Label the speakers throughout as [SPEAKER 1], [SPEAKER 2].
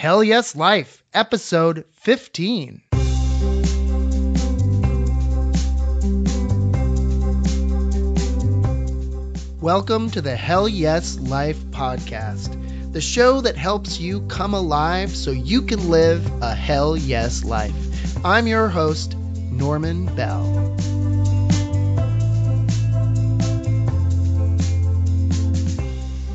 [SPEAKER 1] Hell Yes Life, episode 15. Welcome to the Hell Yes Life podcast, the show that helps you come alive so you can live a Hell Yes life. I'm your host, Norman Bell.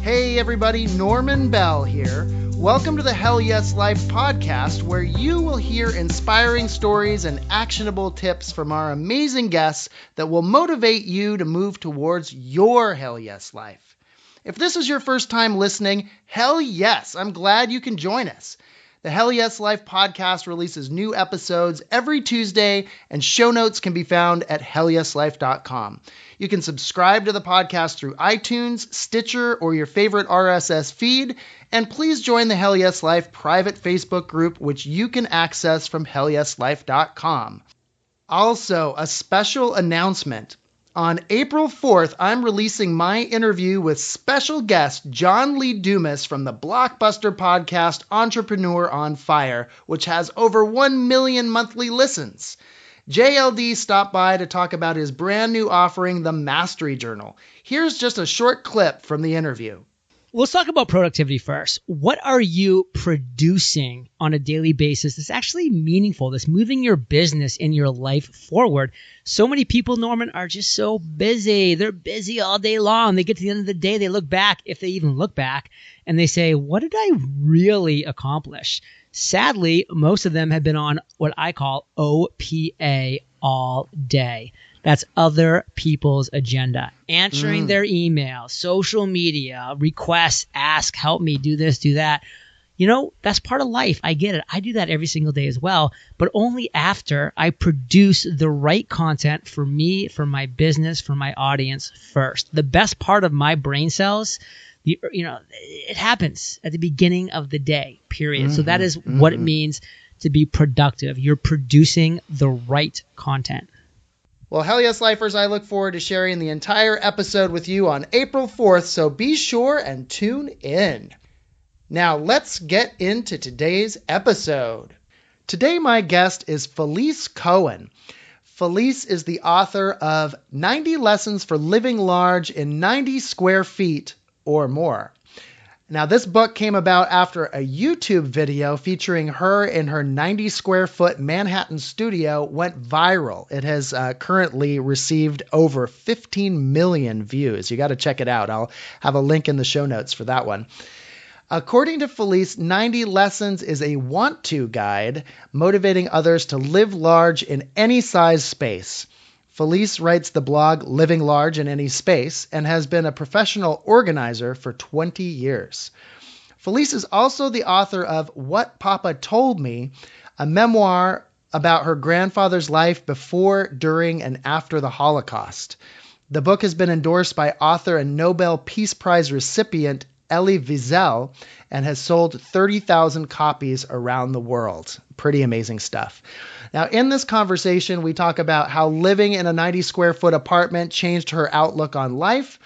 [SPEAKER 1] Hey everybody, Norman Bell here. Welcome to the Hell Yes Life podcast, where you will hear inspiring stories and actionable tips from our amazing guests that will motivate you to move towards your Hell Yes life. If this is your first time listening, hell yes, I'm glad you can join us. The Hell Yes Life podcast releases new episodes every Tuesday, and show notes can be found at hellyeslife.com. You can subscribe to the podcast through iTunes, Stitcher, or your favorite RSS feed, and please join the Hell Yes Life private Facebook group, which you can access from hellyeslife.com. Also, a special announcement. On April 4th, I'm releasing my interview with special guest John Lee Dumas from the blockbuster podcast Entrepreneur on Fire, which has over 1 million monthly listens. JLD stopped by to talk about his brand new offering, the Mastery Journal. Here's just a short clip from the interview.
[SPEAKER 2] Let's talk about productivity first. What are you producing on a daily basis that's actually meaningful, that's moving your business and your life forward? So many people, Norman, are just so busy. They're busy all day long. They get to the end of the day, they look back, if they even look back, and they say, what did I really accomplish? Sadly, most of them have been on what I call OPA all day. That's other people's agenda. Answering their emails, social media, requests, ask, help me, do this, do that. You know, that's part of life. I get it. I do that every single day as well, but only after I produce the right content for me, for my business, for my audience first. The best part of my brain cells, it happens at the beginning of the day, period. So that is what it means to be productive. You're producing the right content.
[SPEAKER 1] Well, Hell Yes Lifers, I look forward to sharing the entire episode with you on April 4th, so be sure and tune in. Now, let's get into today's episode. Today, my guest is Felice Cohen. Felice is the author of 90 Lessons for Living Large in 90 Square Feet or More. Now, this book came about after a YouTube video featuring her in her 90 square foot Manhattan studio went viral. It has currently received over 15 million views. You got to check it out. I'll have a link in the show notes for that one. According to Felice, 90 Lessons is a want-to guide motivating others to live large in any size space. Felice writes the blog Living Large in Any Space and has been a professional organizer for 20 years. Felice is also the author of What Papa Told Me, a memoir about her grandfather's life before, during, and after the Holocaust. The book has been endorsed by author and Nobel Peace Prize recipient Elie Wiesel and has sold 30,000 copies around the world. Pretty amazing stuff. Now, in this conversation, we talk about how living in a 90 square foot apartment changed her outlook on life,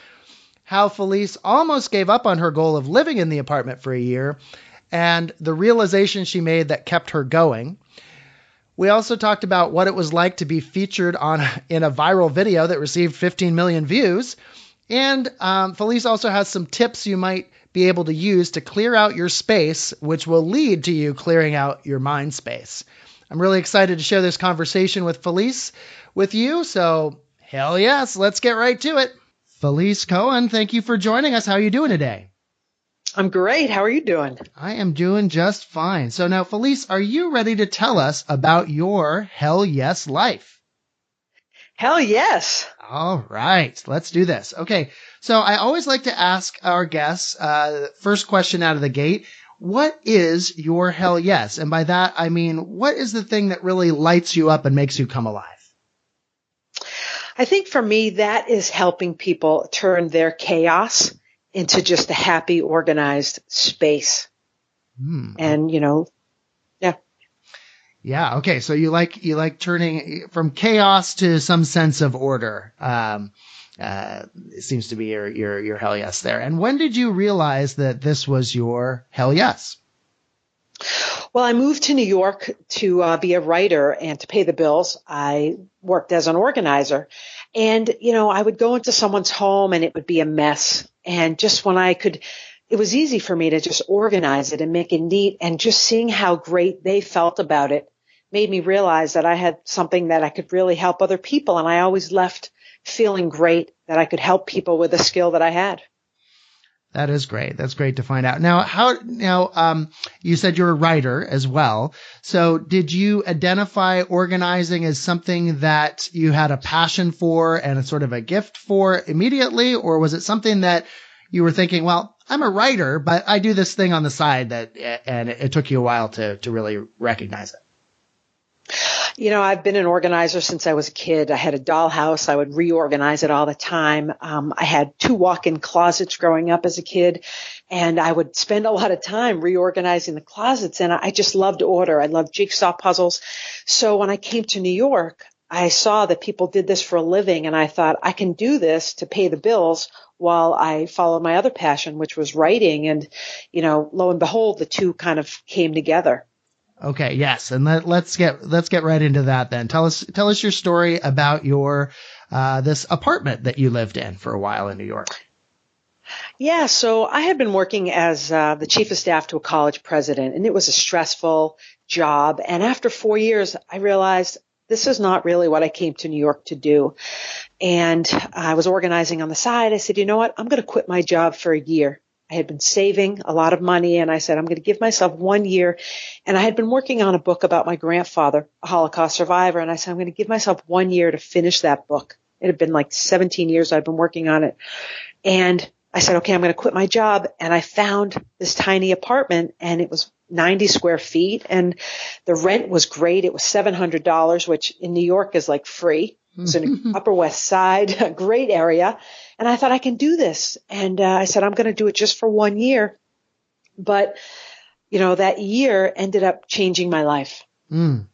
[SPEAKER 1] how Felice almost gave up on her goal of living in the apartment for a year, and the realization she made that kept her going. We also talked about what it was like to be featured in a viral video that received 15 million views. And Felice also has some tips you might be able to use to clear out your space, which will lead to you clearing out your mind space. I'm really excited to share this conversation with Felice with you, so hell yes, let's get right to it. Felice Cohen, thank you for joining us. How are you doing today?
[SPEAKER 3] I'm great. How are you doing?
[SPEAKER 1] I am doing just fine. So now, Felice, are you ready to tell us about your Hell Yes life?
[SPEAKER 3] Hell yes.
[SPEAKER 1] All right, let's do this. Okay, so I always like to ask our guests, first question out of the gate, what is your hell yes? And by that, I mean, what is the thing that really lights you up and makes you come alive?
[SPEAKER 3] I think for me, that is helping people turn their chaos into just a happy, organized space. And, yeah.
[SPEAKER 1] Yeah. Okay. So you like turning from chaos to some sense of order. It seems to be your hell yes there. And when did you realize that this was your hell yes?
[SPEAKER 3] Well, I moved to New York to be a writer and to pay the bills. I worked as an organizer. And, I would go into someone's home and it would be a mess. And just when it was easy for me to just organize it and make it neat. And just seeing how great they felt about it made me realize that I had something that I could really help other people. And I always left feeling great that I could help people with a skill that I had.
[SPEAKER 1] That is great. That's great to find out. Now, you said you're a writer as well. So did you identify organizing as something that you had a passion for and a sort of a gift for immediately? Or was it something that you were thinking, well, I'm a writer, but I do this thing on the side and it took you a while to really recognize it?
[SPEAKER 3] I've been an organizer since I was a kid. I had a dollhouse. I would reorganize it all the time. I had 2 walk-in closets growing up as a kid, and I would spend a lot of time reorganizing the closets. And I just loved order. I loved jigsaw puzzles. So when I came to New York, I saw that people did this for a living, and I thought, I can do this to pay the bills while I followed my other passion, which was writing. And, lo and behold, the two kind of came together.
[SPEAKER 1] Okay. Yes. And let's get right into that then. Tell us your story about your, this apartment that you lived in for a while in New York.
[SPEAKER 3] Yeah. So I had been working as the chief of staff to a college president, and it was a stressful job. And after 4 years, I realized this is not really what I came to New York to do. And I was organizing on the side. I said, you know what? I'm going to quit my job for a year. I had been saving a lot of money, and I said, I'm going to give myself 1 year. And I had been working on a book about my grandfather, a Holocaust survivor. And I said, I'm going to give myself 1 year to finish that book. It had been like 17 years I'd been working on it. And I said, okay, I'm going to quit my job. And I found this tiny apartment, and it was 90 square feet. And the rent was great. It was $700, which in New York is like free. It was in the Upper West Side, a great area. And I thought, I can do this. And I said, I'm going to do it just for 1 year. But, that year ended up changing my life.
[SPEAKER 1] Tell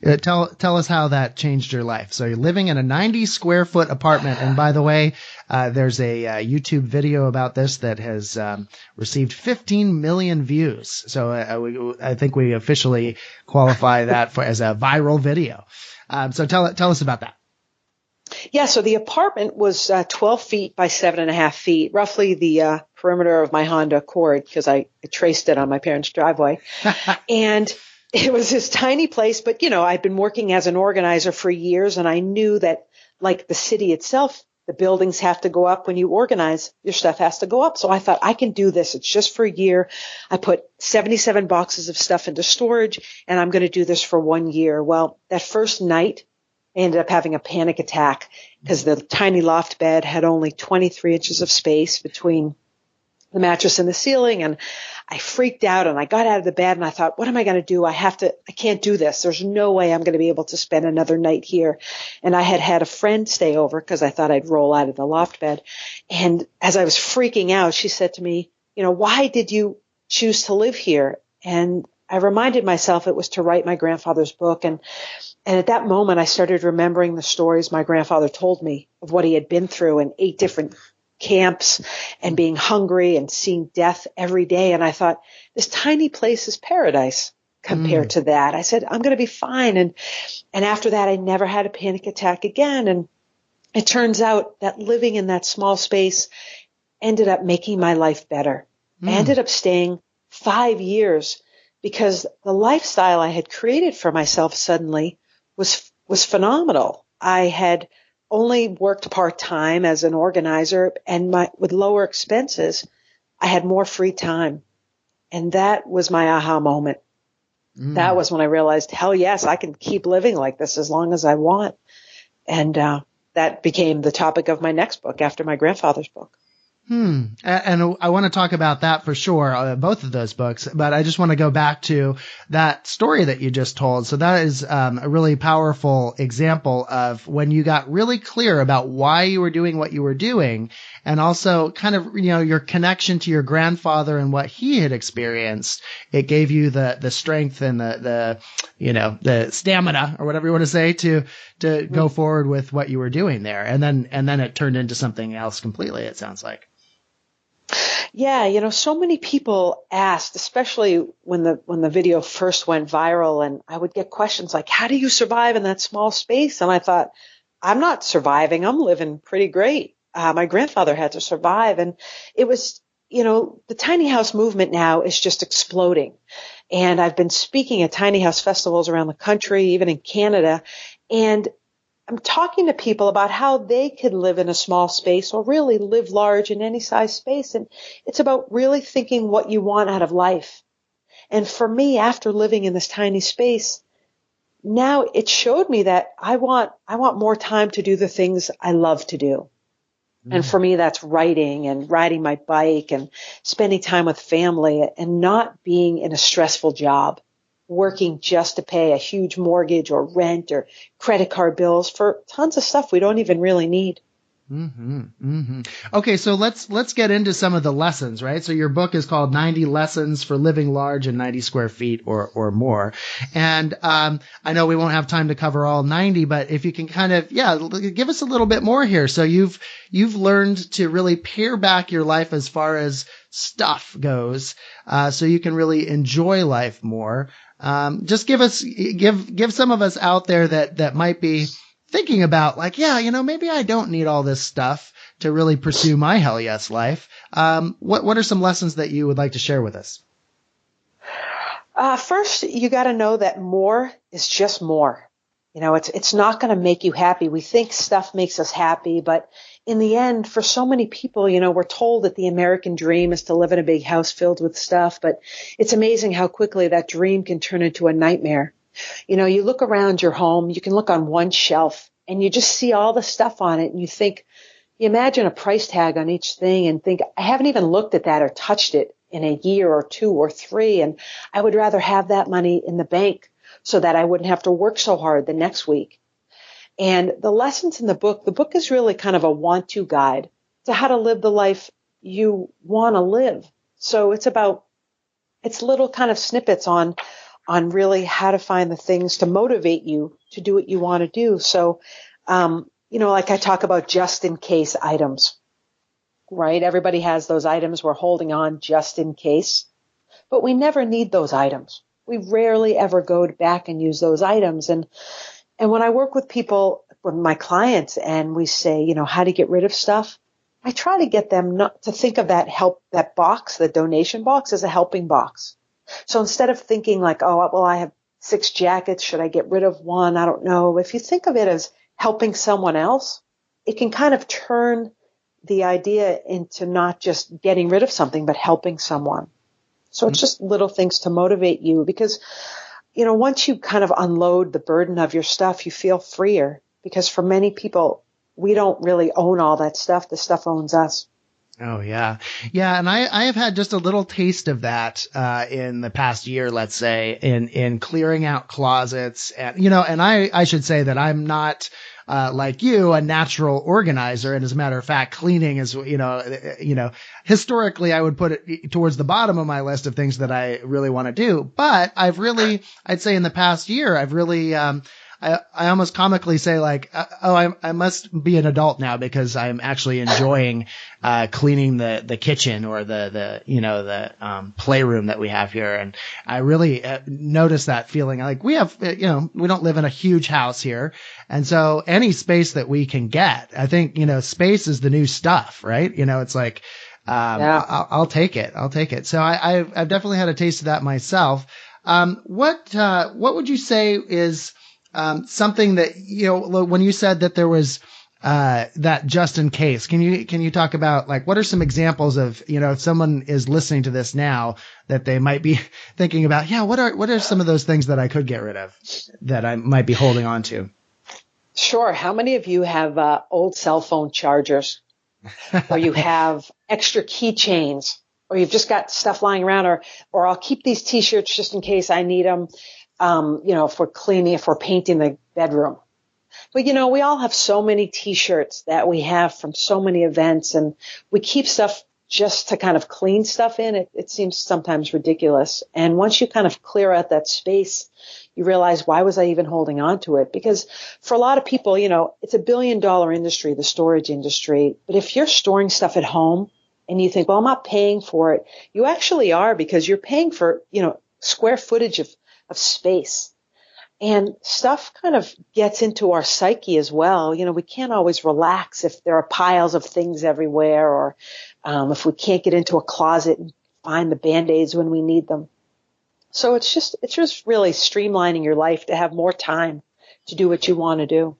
[SPEAKER 1] us how that changed your life. So you're living in a 90 square foot apartment. And by the way, there's a YouTube video about this that has received 15 million views. So I think we officially qualify that as a viral video. So tell us about that.
[SPEAKER 3] Yeah, so the apartment was 12 feet by 7.5 feet, roughly the perimeter of my Honda Accord, because I traced it on my parents' driveway. And it was this tiny place, but, I'd been working as an organizer for years, and I knew that, like the city itself, the buildings have to go up. When you organize, your stuff has to go up. So I thought, I can do this. It's just for a year. I put 77 boxes of stuff into storage, and I'm going to do this for 1 year. Well, that first night, I ended up having a panic attack because the tiny loft bed had only 23 inches of space between the mattress and the ceiling. And I freaked out, and I got out of the bed, and I thought, what am I going to do? I can't do this. There's no way I'm going to be able to spend another night here. And I had a friend stay over because I thought I'd roll out of the loft bed. And as I was freaking out, she said to me, why did you choose to live here? And I reminded myself it was to write my grandfather's book. And at that moment, I started remembering the stories my grandfather told me of what he had been through in 8 different camps and being hungry and seeing death every day. And I thought, this tiny place is paradise compared to that. I said, I'm going to be fine. And after that, I never had a panic attack again. And it turns out that living in that small space ended up making my life better. I ended up staying 5 years because the lifestyle I had created for myself suddenly was phenomenal. I had only worked part-time as an organizer, and with lower expenses, I had more free time. And that was my aha moment. That was when I realized, hell yes, I can keep living like this as long as I want. And that became the topic of my next book after my grandfather's book.
[SPEAKER 1] And I want to talk about that for sure, both of those books, but I just want to go back to that story that you just told. So that is a really powerful example of when you got really clear about why you were doing what you were doing, and also kind of, your connection to your grandfather and what he had experienced. It gave you the strength and the stamina, or whatever you want to say, to go forward with what you were doing there. And then it turned into something else completely, it sounds like.
[SPEAKER 3] Yeah, so many people asked, especially when the video first went viral, and I would get questions like, how do you survive in that small space? And I thought, I'm not surviving. I'm living pretty great. My grandfather had to survive. And it was, the tiny house movement now is just exploding. And I've been speaking at tiny house festivals around the country, even in Canada. And I'm talking to people about how they could live in a small space or really live large in any size space. And it's about really thinking what you want out of life. And for me, after living in this tiny space, now it showed me that I want more time to do the things I love to do. And for me, that's writing and riding my bike and spending time with family and not being in a stressful job, working just to pay a huge mortgage or rent or credit card bills for tons of stuff we don't even really need.
[SPEAKER 1] Okay, so let's get into some of the lessons, right? So your book is called 90 Lessons for Living Large in 90 Square Feet or more. And I know we won't have time to cover all 90, but if you can kind of, give us a little bit more here. So you've learned to really pare back your life as far as stuff goes, so you can really enjoy life more. Just give some of us out there that might be thinking about like, maybe I don't need all this stuff to really pursue my hell yes life. What are some lessons that you would like to share with us?
[SPEAKER 3] First, you got to know that more is just more. It's not going to make you happy. We think stuff makes us happy, but in the end, for so many people, we're told that the American dream is to live in a big house filled with stuff, but it's amazing how quickly that dream can turn into a nightmare. You look around your home, you can look on one shelf and you just see all the stuff on it and you imagine a price tag on each thing and think, I haven't even looked at that or touched it in a year or 2 or 3. And I would rather have that money in the bank so that I wouldn't have to work so hard the next week. And the lessons in the book is really kind of a want-to guide to how to live the life you want to live. So it's little kind of snippets on really how to find the things to motivate you to do what you want to do. So, like I talk about just in case items, right? Everybody has those items we're holding on just in case, but we never need those items. We rarely ever go back and use those items. And when I work with people, with my clients, and we say, how to get rid of stuff, I try to get them not to think of that box, the donation box, as a helping box. So instead of thinking like, oh, well, I have 6 jackets. Should I get rid of one? I don't know. If you think of it as helping someone else, it can kind of turn the idea into not just getting rid of something, but helping someone. So it's just little things to motivate you because, once you kind of unload the burden of your stuff, you feel freer because for many people, we don't really own all that stuff. The stuff owns us.
[SPEAKER 1] Oh, yeah. Yeah. And I have had just a little taste of that, in the past year, let's say, in clearing out closets. And, and I should say that I'm not, like you, a natural organizer. And as a matter of fact, cleaning is, historically I would put it towards the bottom of my list of things that I really want to do. But I'd say in the past year, I've really, I almost comically say like, I must be an adult now because I'm actually enjoying, cleaning the kitchen or the playroom that we have here. And I really notice that feeling like we have, we don't live in a huge house here. And so any space that we can get, I think, space is the new stuff, right? It's like, I'll take it. I'll take it. So I've definitely had a taste of that myself. What would you say is, something that, when you said that there was, that just in case, can you talk about like, what are some examples of, if someone is listening to this now that they might be thinking about, what are some of those things that I could get rid of that I might be holding on to?
[SPEAKER 3] Sure. How many of you have old cell phone chargers or you have extra keychains or you've just got stuff lying around or I'll keep these t-shirts just in case I need them. If we're painting the bedroom. But, we all have so many t-shirts that we have from so many events and we keep stuff just to kind of clean stuff in. It seems sometimes ridiculous. And once you kind of clear out that space, you realize, why was I even holding on to it? Because for a lot of people, it's a $1 billion industry, the storage industry. But if you're storing stuff at home, and you think, well, I'm not paying for it. You actually are, because you're paying for, square footage of space. And stuff kind of gets into our psyche as well. We can't always relax if there are piles of things everywhere, or if we can't get into a closet and find the Band-Aids when we need them. So it's just really streamlining your life to have more time to do what you want to do.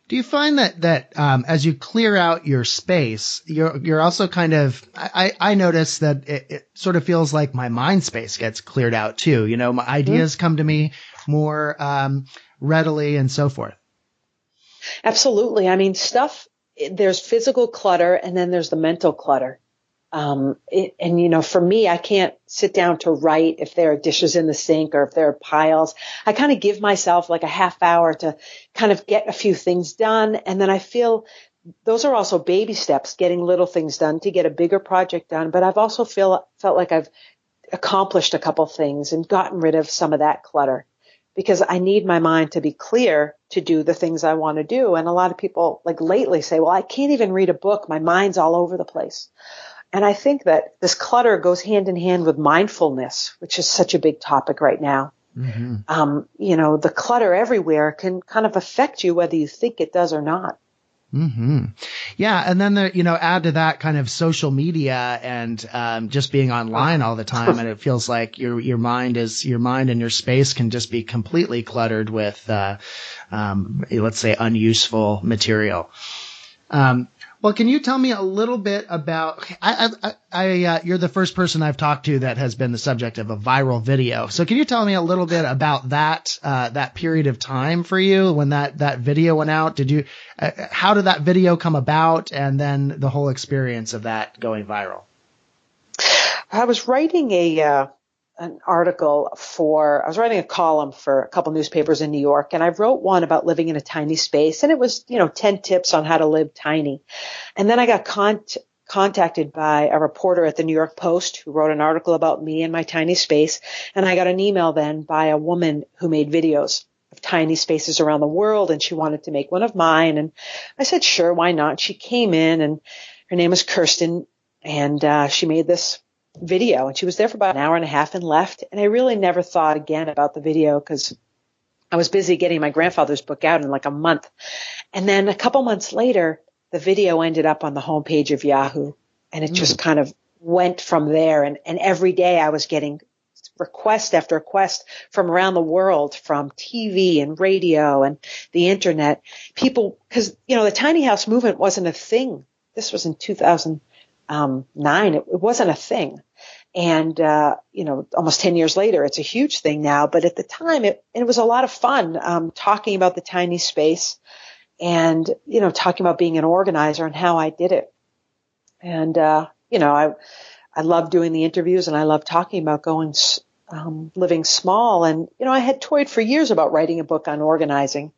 [SPEAKER 1] Do you find that as you clear out your space, you're also kind of, I notice that it sort of feels like my mind space gets cleared out too. My ideas come to me more readily and so forth.
[SPEAKER 3] Absolutely. I mean, there's physical clutter, and then there's the mental clutter. For me, I can't sit down to write if there are dishes in the sink or if there are piles. I kind of give myself like a half hour to kind of get a few things done. And then I feel those are also baby steps, getting little things done to get a bigger project done. But I've also felt like I've accomplished a couple things and gotten rid of some of that clutter, because I need my mind to be clear to do the things I want to do. And a lot of people like lately say, well, I can't even read a book. My mind's all over the place. And I think that this clutter goes hand in hand with mindfulness, which is such a big topic right now. Mm-hmm. The clutter everywhere can kind of affect you whether you think it does or not.
[SPEAKER 1] Mm-hmm. Yeah. And then add to that kind of social media and just being online all the time. And it feels like your mind and your space can just be completely cluttered with, let's say, unuseful material. Well, can you tell me a little bit about, you're the first person I've talked to that has been the subject of a viral video. So can you tell me a little bit about that period of time for you when that video went out? How did that video come about, and then the whole experience of that going viral?
[SPEAKER 3] I was writing a column for a couple newspapers in New York, and I wrote one about living in a tiny space, and it was, 10 tips on how to live tiny. And then I got contacted by a reporter at the New York Post who wrote an article about me and my tiny space. And I got an email then by a woman who made videos of tiny spaces around the world, and she wanted to make one of mine. And I said, sure, why not? She came in, and her name was Kirsten, and she made this video, and she was there for about an hour and a half and left. And I really never thought again about the video because I was busy getting my grandfather's book out in like a month. And then a couple months later, the video ended up on the homepage of Yahoo, and it just kind of went from there. And every day I was getting request after request from around the world, from TV and radio and the internet. People, because, the tiny house movement wasn't a thing. This was in 2009. It wasn't a thing. And, almost 10 years later, it's a huge thing now. But at the time, it was a lot of fun, talking about the tiny space and, talking about being an organizer and how I did it. And, I love doing the interviews, and I love talking about living small. And, I had toyed for years about writing a book on organizing,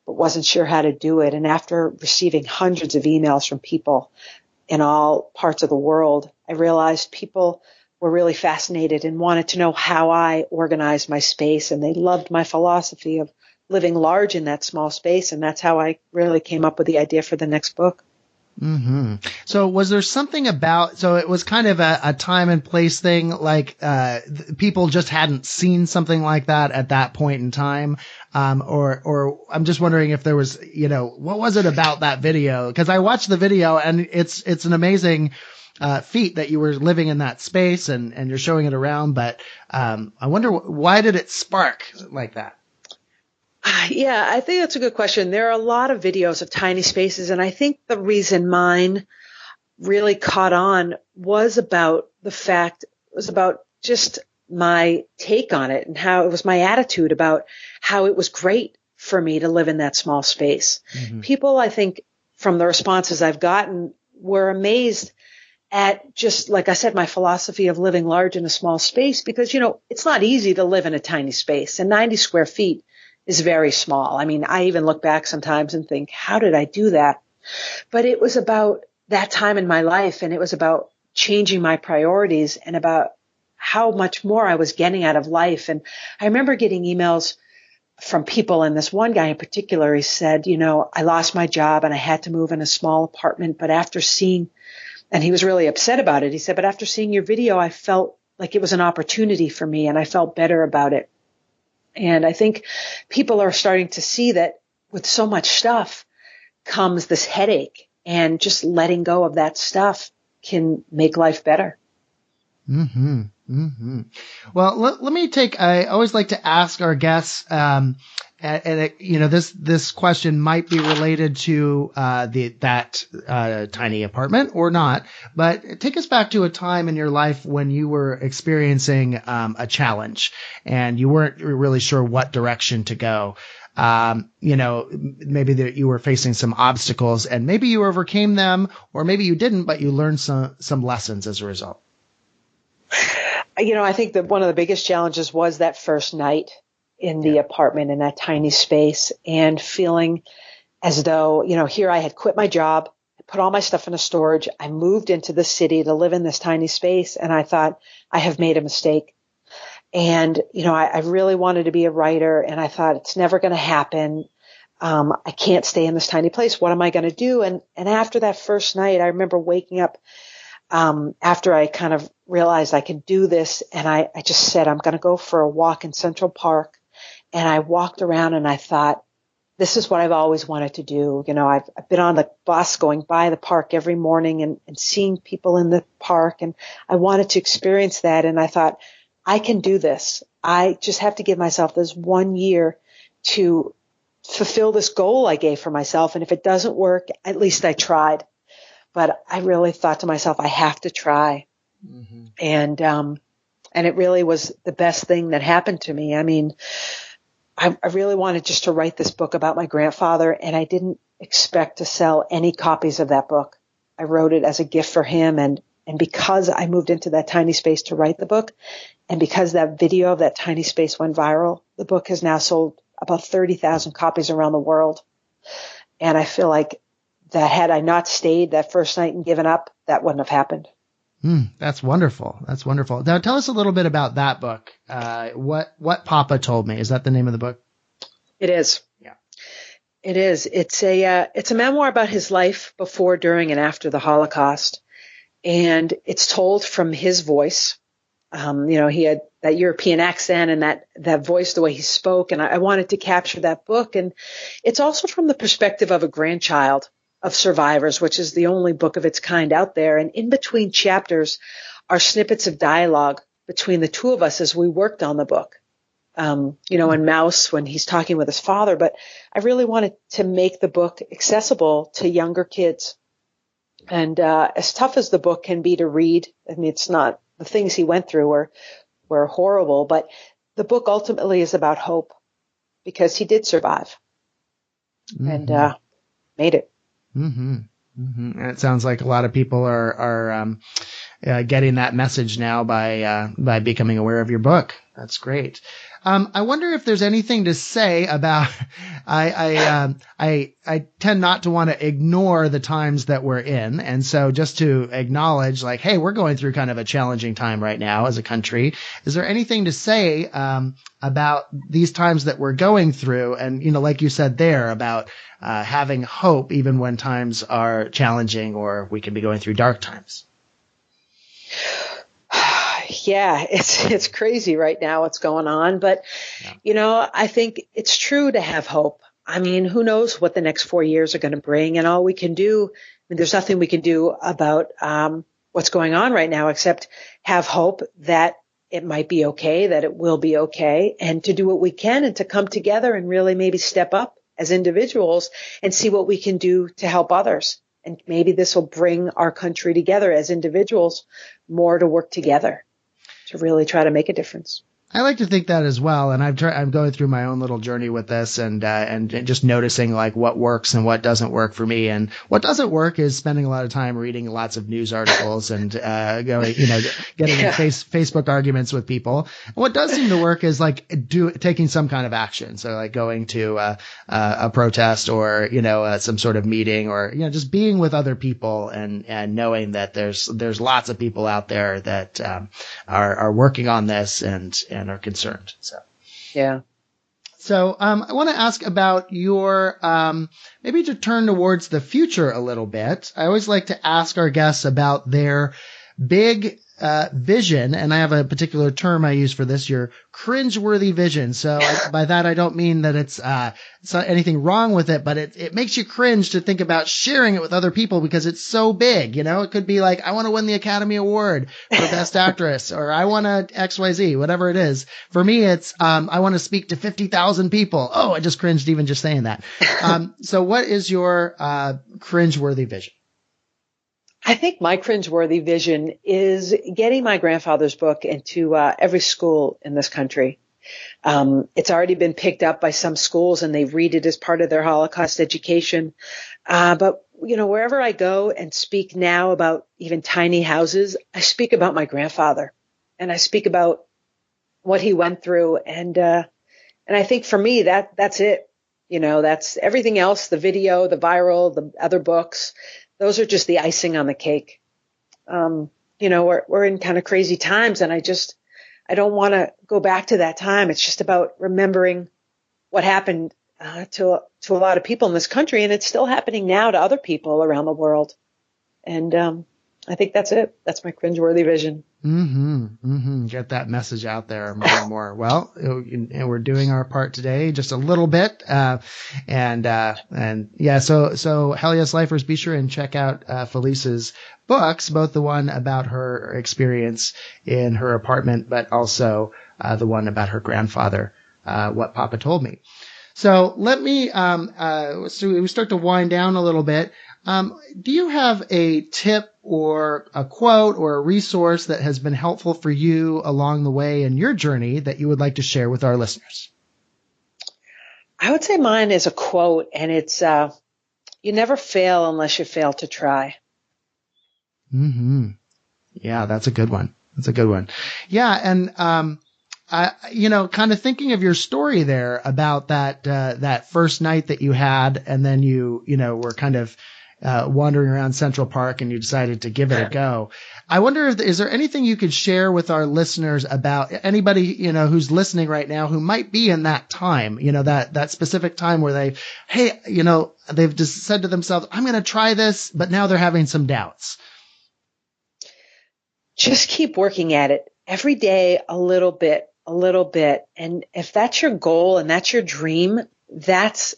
[SPEAKER 3] but wasn't sure how to do it. And after receiving hundreds of emails from people in all parts of the world, I realized people were really fascinated and wanted to know how I organized my space. And they loved my philosophy of living large in that small space. And that's how I really came up with the idea for the next book.
[SPEAKER 1] Mm-hmm. So was there something so it was kind of a time and place thing, like, people just hadn't seen something like that at that point in time? Or I'm just wondering if there was, what was it about that video? Cause I watched the video, and it's an amazing, feat that you were living in that space and you're showing it around. But, I wonder why did it spark like that?
[SPEAKER 3] Yeah, I think that's a good question. There are a lot of videos of tiny spaces, and I think the reason mine really caught on was about just my take on it, and how it was my attitude about how it was great for me to live in that small space. Mm-hmm. People, I think, from the responses I've gotten, were amazed at, just like I said, my philosophy of living large in a small space, because, it's not easy to live in a tiny space, and 90 square feet is very small. I mean, I even look back sometimes and think, how did I do that? But it was about that time in my life, and it was about changing my priorities and about how much more I was getting out of life. And I remember getting emails from people, and this one guy in particular, he said, I lost my job and I had to move in a small apartment, but after seeing And he was really upset about it. He said, but after seeing your video, I felt like it was an opportunity for me and I felt better about it. And I think people are starting to see that with so much stuff comes this headache, and just letting go of that stuff can make life better.
[SPEAKER 1] Mm-hmm. Mm-hmm. Well, let me I always like to ask our guests, this question might be related to that tiny apartment or not, but take us back to a time in your life when you were experiencing a challenge and you weren't really sure what direction to go. Maybe that you were facing some obstacles and maybe you overcame them, or maybe you didn't, but you learned some lessons as a result.
[SPEAKER 3] I think that one of the biggest challenges was that first night in the apartment, in that tiny space, and feeling as though, here I had quit my job, I put all my stuff in a storage, I moved into the city to live in this tiny space, and I thought, I have made a mistake. And, I really wanted to be a writer, and I thought, it's never going to happen. I can't stay in this tiny place. What am I going to do? And after that first night, I remember waking up after I kind of realized I could do this, and I just said, I'm going to go for a walk in Central Park. And I walked around and I thought, this is what I've always wanted to do. I've been on the bus going by the park every morning and seeing people in the park, and I wanted to experience that. And I thought, I can do this. I just have to give myself this 1 year to fulfill this goal I gave for myself. And if it doesn't work, at least I tried. But I really thought to myself, I have to try. Mm-hmm. And it really was the best thing that happened to me. I mean, I really wanted just to write this book about my grandfather, and I didn't expect to sell any copies of that book. I wrote it as a gift for him. And because I moved into that tiny space to write the book, and because that video of that tiny space went viral, the book has now sold about 30,000 copies around the world. And I feel like that had I not stayed that first night and given up, that wouldn't have happened.
[SPEAKER 1] That's wonderful. That's wonderful. Now tell us a little bit about that book. What Papa Told Me. Is that the name of the book?
[SPEAKER 3] It is.
[SPEAKER 1] Yeah.
[SPEAKER 3] It is. It's a memoir about his life before, during, and after the Holocaust. And it's told from his voice. He had that European accent and that voice, the way he spoke. And I wanted to capture that book. And it's also from the perspective of a grandchild of survivors, which is the only book of its kind out there. And in between chapters are snippets of dialogue between the two of us as we worked on the book. And Mouse when he's talking with his father. But I really wanted to make the book accessible to younger kids. And as tough as the book can be to read, I mean, it's not, the things he went through were horrible, but the book ultimately is about hope, because he did survive and made it.
[SPEAKER 1] Mm-hmm. Mm-hmm. And it sounds like a lot of people are getting that message now by becoming aware of your book. That's great. I wonder if there's anything to say about, I tend not to want to ignore the times that we're in. And so just to acknowledge, like, hey, we're going through kind of a challenging time right now as a country. Is there anything to say, about these times that we're going through? And, like you said there about, having hope even when times are challenging, or we can be going through dark times.
[SPEAKER 3] Yeah, it's crazy right now what's going on. But, I think it's true to have hope. I mean, who knows what the next 4 years are going to bring, and all we can do, there's nothing we can do about what's going on right now except have hope that it might be okay, that it will be okay, and to do what we can and to come together and really maybe step up as individuals and see what we can do to help others. And maybe this will bring our country together as individuals more to work together to really try to make a difference.
[SPEAKER 1] I like to think that as well. And I'm going through my own little journey with this and just noticing like what works and what doesn't work for me. And what doesn't work is spending a lot of time reading lots of news articles and, getting in Facebook arguments with people. And what does seem to work is like taking some kind of action. So like going to, a protest or, some sort of meeting or, just being with other people and knowing that there's lots of people out there that, are working on this and are concerned. So,
[SPEAKER 3] yeah.
[SPEAKER 1] So I want to ask about your, maybe to turn towards the future a little bit. I always like to ask our guests about their big vision, and I have a particular term I use for this, your cringeworthy vision. So by that, I don't mean that it's not anything wrong with it, but it makes you cringe to think about sharing it with other people because it's so big. It could be like, I want to win the Academy Award for Best Actress, or I want to XYZ, whatever it is. For me, it's, I want to speak to 50,000 people. Oh, I just cringed even just saying that. So what is your cringeworthy vision?
[SPEAKER 3] I think my cringeworthy vision is getting my grandfather's book into every school in this country. It's already been picked up by some schools and they read it as part of their Holocaust education. But wherever I go and speak now about even tiny houses, I speak about my grandfather and I speak about what he went through. And I think for me, that's it. That's everything else, the video, the viral, the other books. Those are just the icing on the cake. We're in kind of crazy times and I don't want to go back to that time. It's just about remembering what happened to a lot of people in this country, and it's still happening now to other people around the world. And I think that's it. That's my cringeworthy vision.
[SPEAKER 1] Get that message out there more and more. Well, and we're doing our part today, just a little bit. So Hell Yes Lifers, be sure and check out Felice's books, both the one about her experience in her apartment, but also the one about her grandfather, What Papa Told Me. So let me, so we start to wind down a little bit. Do you have a tip or a quote or a resource that has been helpful for you along the way in your journey that you would like to share with our listeners?
[SPEAKER 3] I would say mine is a quote, and it's, you never fail unless you fail to try.
[SPEAKER 1] Yeah, that's a good one. Yeah. And, kind of thinking of your story there about that first night that you had, and then you were kind of wandering around Central Park and you decided to give it a go. I wonder is there anything you could share with our listeners about anybody, who's listening right now who might be in that time, that specific time where they've just said to themselves, I'm going to try this, but now they're having some doubts.
[SPEAKER 3] Just keep working at it every day, a little bit. And if that's your goal and that's your dream, it's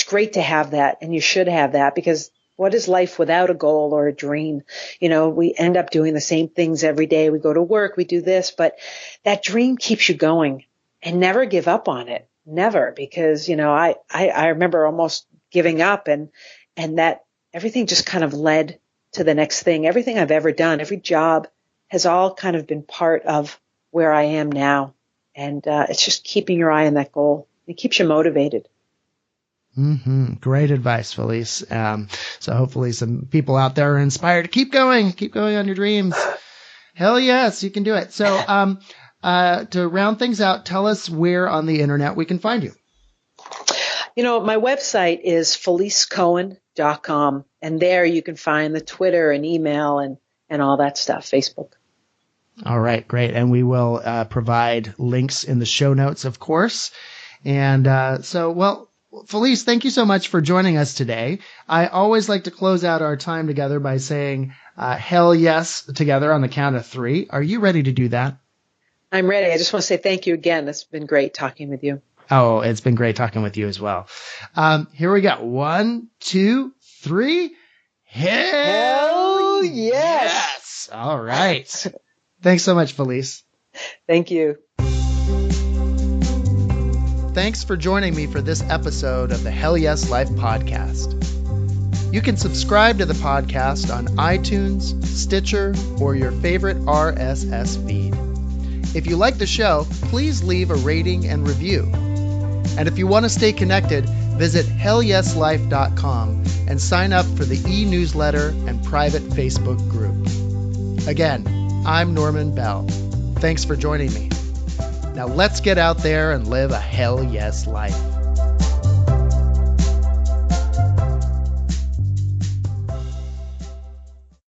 [SPEAKER 3] great to have that, and you should have that, because what is life without a goal or a dream? We end up doing the same things every day. We go to work, we do this, but that dream keeps you going, and never give up on it. Never, because, I remember almost giving up, and that everything just kind of led to the next thing. Everything I've ever done, every job has all kind of been part of where I am now. And it's just keeping your eye on that goal. It keeps you motivated.
[SPEAKER 1] Great advice, Felice. So hopefully some people out there are inspired to keep going on your dreams. Hell yes, you can do it. So to round things out, tell us where on the internet we can find you.
[SPEAKER 3] My website is FeliceCohen.com, and there you can find the Twitter and email and all that stuff, Facebook.
[SPEAKER 1] All right, great. And we will provide links in the show notes, of course. And Felice, thank you so much for joining us today. I always like to close out our time together by saying hell yes together on the count of 3. Are you ready to do that?
[SPEAKER 3] I'm ready. I just want to say thank you again. It's been great talking with you.
[SPEAKER 1] Oh, it's been great talking with you as well. Here we go. 1, 2, 3. Hell yes! All right. Thanks so much, Felice.
[SPEAKER 3] Thank you.
[SPEAKER 1] Thanks for joining me for this episode of the Hell Yes Life podcast. You can subscribe to the podcast on iTunes, Stitcher, or your favorite RSS feed. If you like the show, please leave a rating and review. And if you want to stay connected, visit hellyeslife.com and sign up for the e-newsletter and private Facebook group. Again, I'm Norman Bell. Thanks for joining me. Now let's get out there and live a hell yes life.